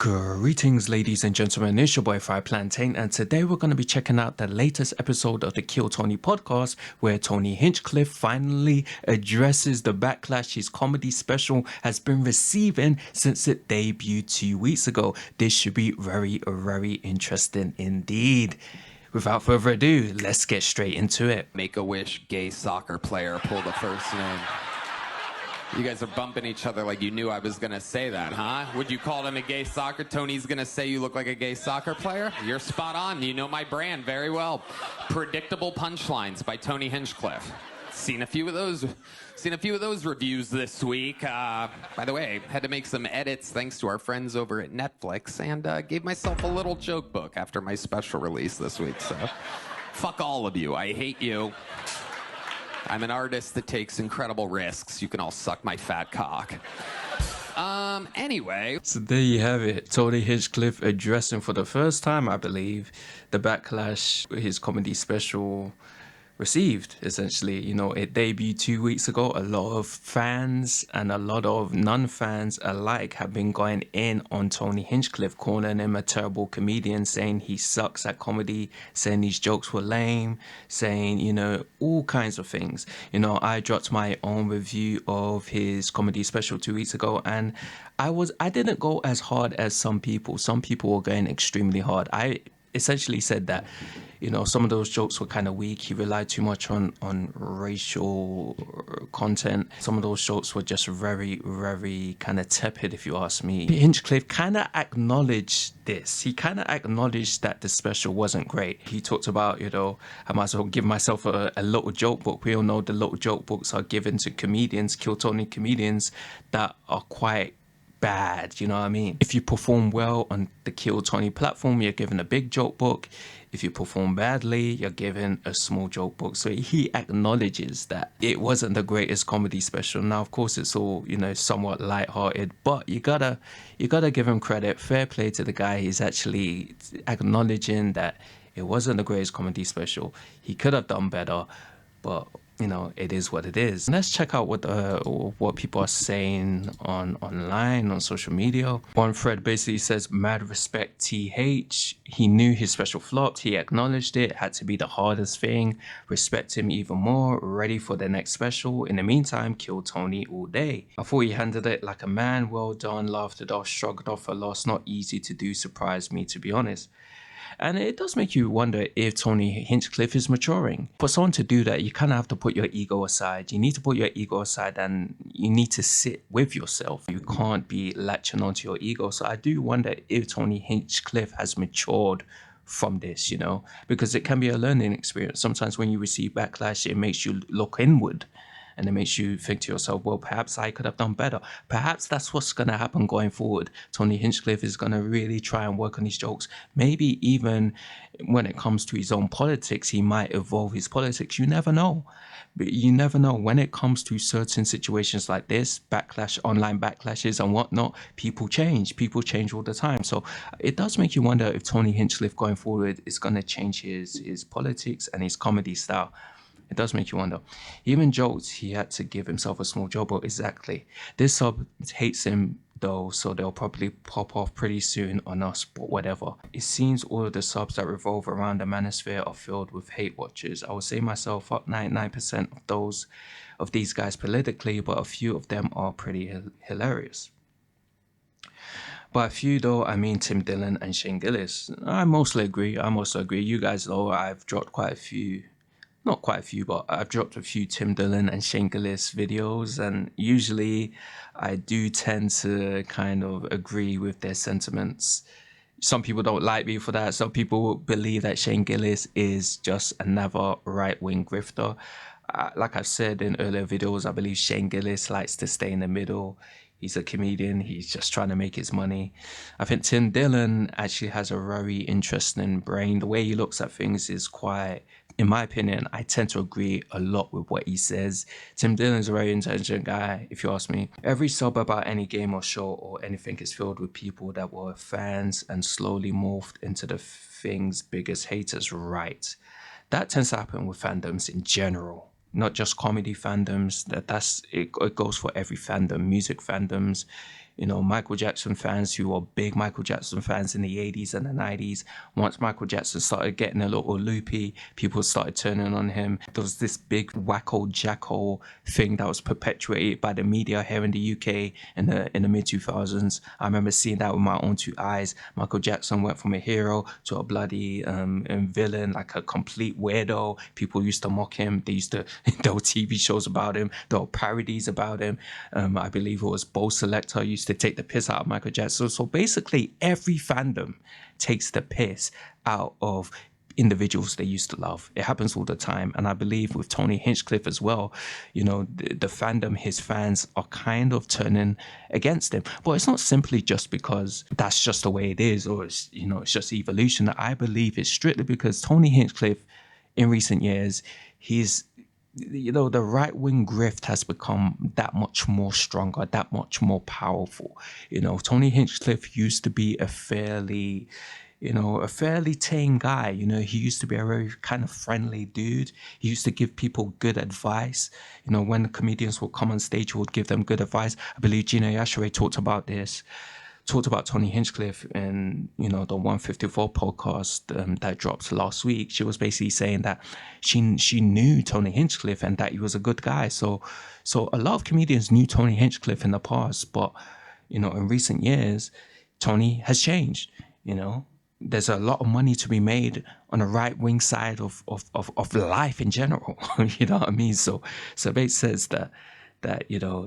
Greetings, ladies and gentlemen. It's your boy Fry Plantain, and today we're going to be checking out the latest episode of the Kill Tony podcast, where Tony Hinchcliffe finally addresses the backlash his comedy special has been receiving since it debuted 2 weeks ago. This should be very, very interesting indeed. Without further ado, let's get straight into it. Make-A-Wish gay soccer player pulled a first name. You guys are bumping each other like you knew I was going to say that, huh? Would you call him a gay soccer? Tony's going to say you look like a gay soccer player? You're spot on. You know my brand very well. Predictable punchlines by Tony Hinchcliffe. Seen a few of those reviews this week. By the way, had to make some edits thanks to our friends over at Netflix, and gave myself a little joke book after my special release this week. So, fuck all of you. I hate you. I'm an artist that takes incredible risks. You can all suck my fat cock. Anyway. So there you have it. Tony Hinchcliffe addressing for the first time, I believe, the backlash his comedy special received. Essentially, you know, it debuted 2 weeks ago. A lot of fans and a lot of non-fans alike have been going in on Tony Hinchcliffe, calling him a terrible comedian, saying he sucks at comedy, saying these jokes were lame, saying, you know, all kinds of things. You know, I dropped my own review of his comedy special 2 weeks ago, and I didn't go as hard as some people. Some people were going extremely hard. I essentially said that, you know, some of those jokes were kind of weak. He relied too much on racial content. Some of those jokes were just very, very kind of tepid, if you ask me. Hinchcliffe kind of acknowledged this. He kind of acknowledged that the special wasn't great. He talked about, you know, I might as well give myself a little joke book. We all know the little joke books are given to comedians, Kill Tony comedians, that are quite bad, you know what I mean? If you perform well on the Kill Tony platform, you're given a big joke book. If you perform badly, you're given a small joke book. So he acknowledges that it wasn't the greatest comedy special. Now, of course, it's all, you know, somewhat lighthearted, but you gotta give him credit. Fair play to the guy. He's actually acknowledging that it wasn't the greatest comedy special. He could have done better, but you know, it is what it is. Let's check out what people are saying online on social media. One thread basically says, "Mad respect TH. He knew his special flopped. He acknowledged it. Had to be the hardest thing. Respect him even more. Ready for the next special. In the meantime, kill Tony all day. I thought he handled it like a man. Well done. Laughed it off. Shrugged off a loss. Not easy to do. Surprised me, to be honest." And it does make you wonder if Tony Hinchcliffe is maturing. For someone to do that, you kind of have to put your ego aside. You need to put your ego aside and you need to sit with yourself. You can't be latching onto your ego. So I do wonder if Tony Hinchcliffe has matured from this, you know, because it can be a learning experience. Sometimes when you receive backlash, it makes you look inward. And it makes you think to yourself, well, perhaps I could have done better. Perhaps that's what's going to happen going forward. Tony Hinchcliffe is going to really try and work on his jokes. Maybe even when it comes to his own politics, he might evolve his politics. You never know. But you never know. When it comes to certain situations like this, backlash, online backlashes and whatnot, people change. People change all the time. So it does make you wonder if Tony Hinchcliffe going forward is going to change his politics and his comedy style. It does make you wonder. He even joked he had to give himself a small job. But exactly. This sub hates him though, so they'll probably pop off pretty soon on us, but whatever. It seems all of the subs that revolve around the manosphere are filled with hate watchers. I would say myself, fuck 99% of these guys politically, but a few of them are pretty hilarious. By a few though, I mean Tim Dillon and Shane Gillis. I mostly agree. You guys know I've dropped quite a few. Not quite a few, but I've dropped a few Tim Dillon and Shane Gillis videos, and usually I do tend to kind of agree with their sentiments. Some people don't like me for that. Some people believe that Shane Gillis is just another right-wing grifter. Like I've said in earlier videos, I believe Shane Gillis likes to stay in the middle. He's a comedian. He's just trying to make his money. I think Tim Dillon actually has a very interesting brain. The way he looks at things is quite, in my opinion, I tend to agree a lot with what he says. Tim Dillon is a very intelligent guy, if you ask me. Every sub about any game or show or anything is filled with people that were fans and slowly morphed into the thing's biggest haters, right? That tends to happen with fandoms in general. Not just comedy fandoms, it goes for every fandom. Music fandoms, Michael Jackson fans who were big Michael Jackson fans in the 80s and the 90s. Once Michael Jackson started getting a little loopy, people started turning on him. There was this big wacko jacko thing that was perpetuated by the media here in the UK in the mid 2000s. I remember seeing that with my own two eyes. Michael Jackson went from a hero to a bloody villain, like a complete weirdo. People used to mock him. There were TV shows about him. There were parodies about him. I believe it was Bo Selector used to take the piss out of Michael Jackson. So basically, every fandom takes the piss out of individuals they used to love. It happens all the time. And I believe with Tony Hinchcliffe as well, the fandom, his fans are kind of turning against him. But it's not simply just because that's just the way it is, or it's just evolution. I believe it's strictly because Tony Hinchcliffe in recent years, the right-wing grift has become that much more stronger, that much more powerful. Tony Hinchcliffe used to be a fairly tame guy. He used to be a very kind of friendly dude. He used to give people good advice. When the comedians would come on stage, he would give them good advice. I believe Gina Yashere talked about Tony Hinchcliffe in the 154 podcast that dropped last week. She was basically saying that she knew Tony Hinchcliffe and that he was a good guy. So a lot of comedians knew Tony Hinchcliffe in the past, but in recent years, Tony has changed. There's a lot of money to be made on the right wing side of life in general. You know what I mean? So Bates says that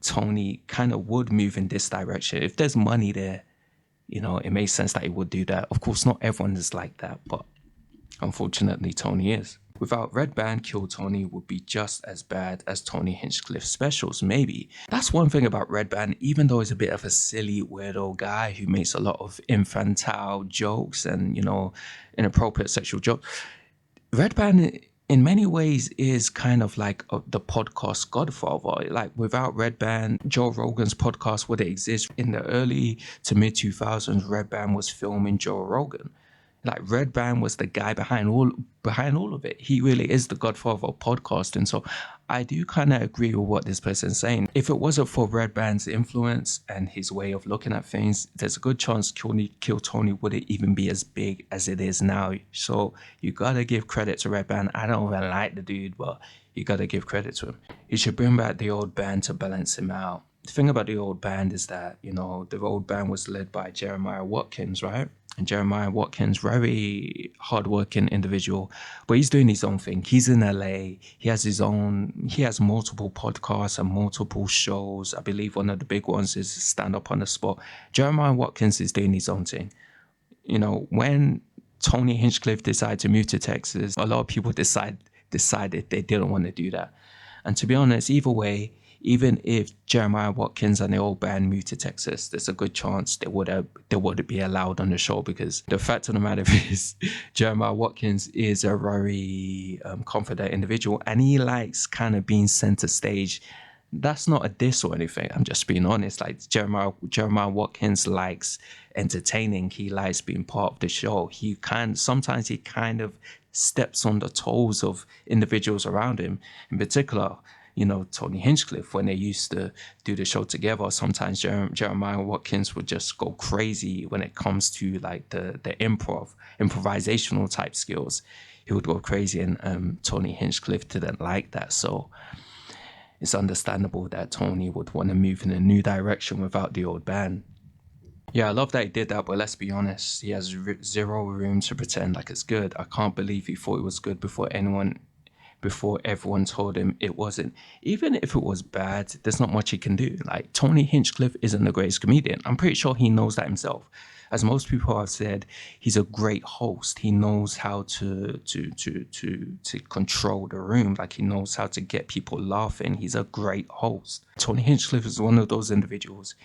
Tony kind of would move in this direction. If there's money there, it makes sense that he would do that. Of course, not everyone is like that, but unfortunately, Tony is. Without Red Band, Kill Tony would be just as bad as Tony Hinchcliffe's specials, maybe. That's one thing about Red Band, even though he's a bit of a silly, weirdo guy who makes a lot of infantile jokes and, inappropriate sexual jokes. Red Band, in many ways, is kind of like the podcast godfather. Like, without Red Band, Joe Rogan's podcast wouldn't exist. In the early to mid 2000s, Red Band was filming Joe Rogan. Like, Red Band was the guy behind all of it. He really is the godfather of podcasting. So I do kind of agree with what this person's saying. If it wasn't for Red Band's influence and his way of looking at things, there's a good chance Kill Tony wouldn't even be as big as it is now. So you gotta give credit to Red Band. I don't even like the dude, but you gotta give credit to him. You should bring back the old band to balance him out. The thing about the old band is that, the old band was led by Jeremiah Watkins, right? And Jeremiah Watkins, very hardworking individual, but he's doing his own thing. He's in LA. He has multiple podcasts and multiple shows. I believe one of the big ones is Stand Up on the Spot. Jeremiah Watkins is doing his own thing. When Tony Hinchcliffe decided to move to Texas, a lot of people decided they didn't want to do that. And to be honest, either way, even if Jeremiah Watkins and the old band moved to Texas, there's a good chance they wouldn't be allowed on the show, because the fact of the matter is Jeremiah Watkins is a very confident individual and he likes kind of being center stage. That's not a diss or anything. I'm just being honest. Like, Jeremiah Watkins likes entertaining. He likes being part of the show. Sometimes he kind of steps on the toes of individuals around him. In particular, Tony Hinchcliffe, when they used to do the show together, sometimes Jeremiah Watkins would just go crazy when it comes to like the improvisational type skills. He would go crazy, and Tony Hinchcliffe didn't like that. So it's understandable that Tony would want to move in a new direction without the old band. Yeah, I love that he did that, but let's be honest, he has zero room to pretend like it's good. I can't believe he thought it was good before everyone told him it wasn't. Even if it was bad, there's not much he can do. Like, Tony Hinchcliffe isn't the greatest comedian. I'm pretty sure he knows that himself. As most people have said, he's a great host. He knows how to control the room. Like, he knows how to get people laughing. He's a great host. Tony Hinchcliffe is one of those individuals.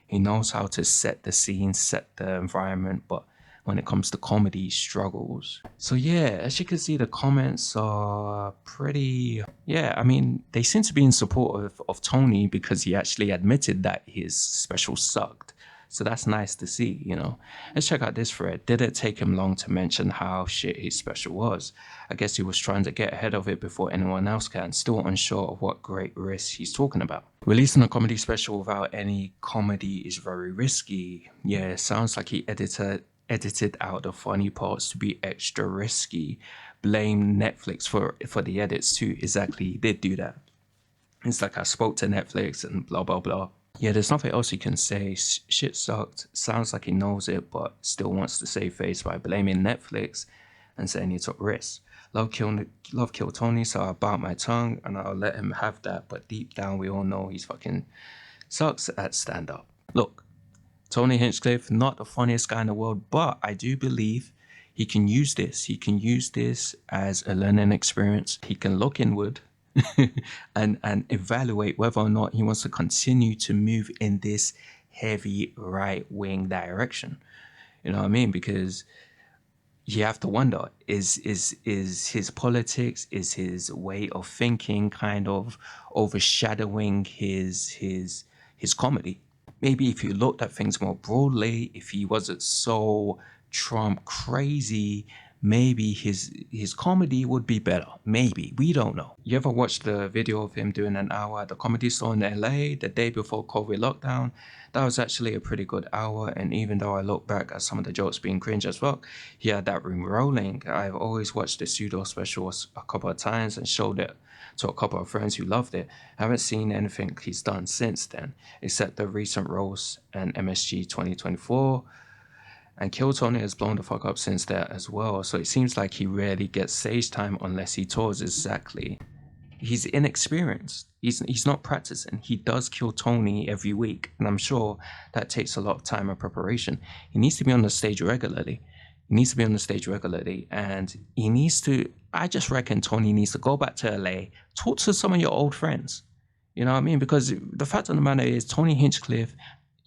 He knows how to set the scene, set the environment, but when it comes to comedy, he struggles. So yeah, as you can see, the comments are pretty, they seem to be in support of Tony, because he actually admitted that his special sucked. So that's nice to see, you know. Let's check out this thread. Did it take him long to mention how shit his special was? I guess he was trying to get ahead of it before anyone else can, still unsure of what great risk he's talking about. Releasing a comedy special without any comedy is very risky. Yeah, it sounds like he edited out the funny parts to be extra risky. Blame Netflix for the edits too. Exactly, he did do that. It's like I spoke to Netflix and blah blah blah. Yeah, there's nothing else he can say. Shit sucked. Sounds like he knows it, but still wants to save face by blaming Netflix and saying he took risks. Love kill Tony, so I bite my tongue and I'll let him have that. But deep down, we all know he's fucking sucks at stand up. Look, Tony Hinchcliffe, not the funniest guy in the world, but I do believe he can use this. He can use this as a learning experience. He can look inward and evaluate whether or not he wants to continue to move in this heavy right wing direction. You know what I mean? Because you have to wonder, is his politics, is his way of thinking kind of overshadowing his comedy? Maybe if you looked at things more broadly, if he wasn't so Trump crazy, maybe his comedy would be better. Maybe. We don't know. You ever watched the video of him doing an hour at the Comedy Store in LA the day before COVID lockdown? That was actually a pretty good hour, and even though I look back at some of the jokes being cringe as well, he had that room rolling. I've always watched the pseudo special a couple of times and showed it to a couple of friends who loved it. I haven't seen anything he's done since then, except the recent roast and MSG 2024. And Kill Tony has blown the fuck up since that as well. So it seems like he rarely gets stage time unless he tours. Exactly. He's inexperienced. He's not practicing. He does Kill Tony every week, and I'm sure that takes a lot of time and preparation. He needs to be on the stage regularly. He needs to be on the stage regularly, and he needs to. I just reckon Tony needs to go back to LA, talk to some of your old friends. You know what I mean? Because the fact of the matter is, Tony Hinchcliffe,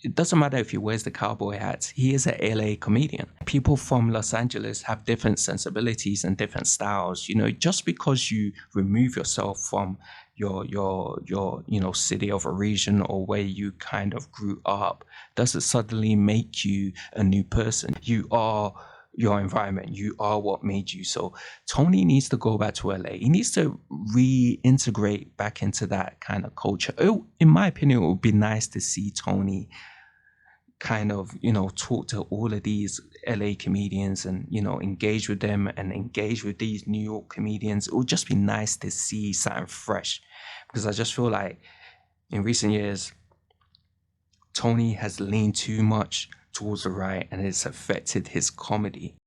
it doesn't matter if he wears the cowboy hat, he is a LA comedian. People from Los Angeles have different sensibilities and different styles. You know, just because you remove yourself from your city of a region or where you kind of grew up doesn't suddenly make you a new person. You are your environment. You are what made you. So Tony needs to go back to LA. He needs to reintegrate back into that kind of culture. In my opinion, it would be nice to see Tony kind of, talk to all of these LA comedians and, engage with them and engage with these New York comedians. It would just be nice to see something fresh, because I just feel like in recent years, Tony has leaned too much towards the right and it's affected his comedy.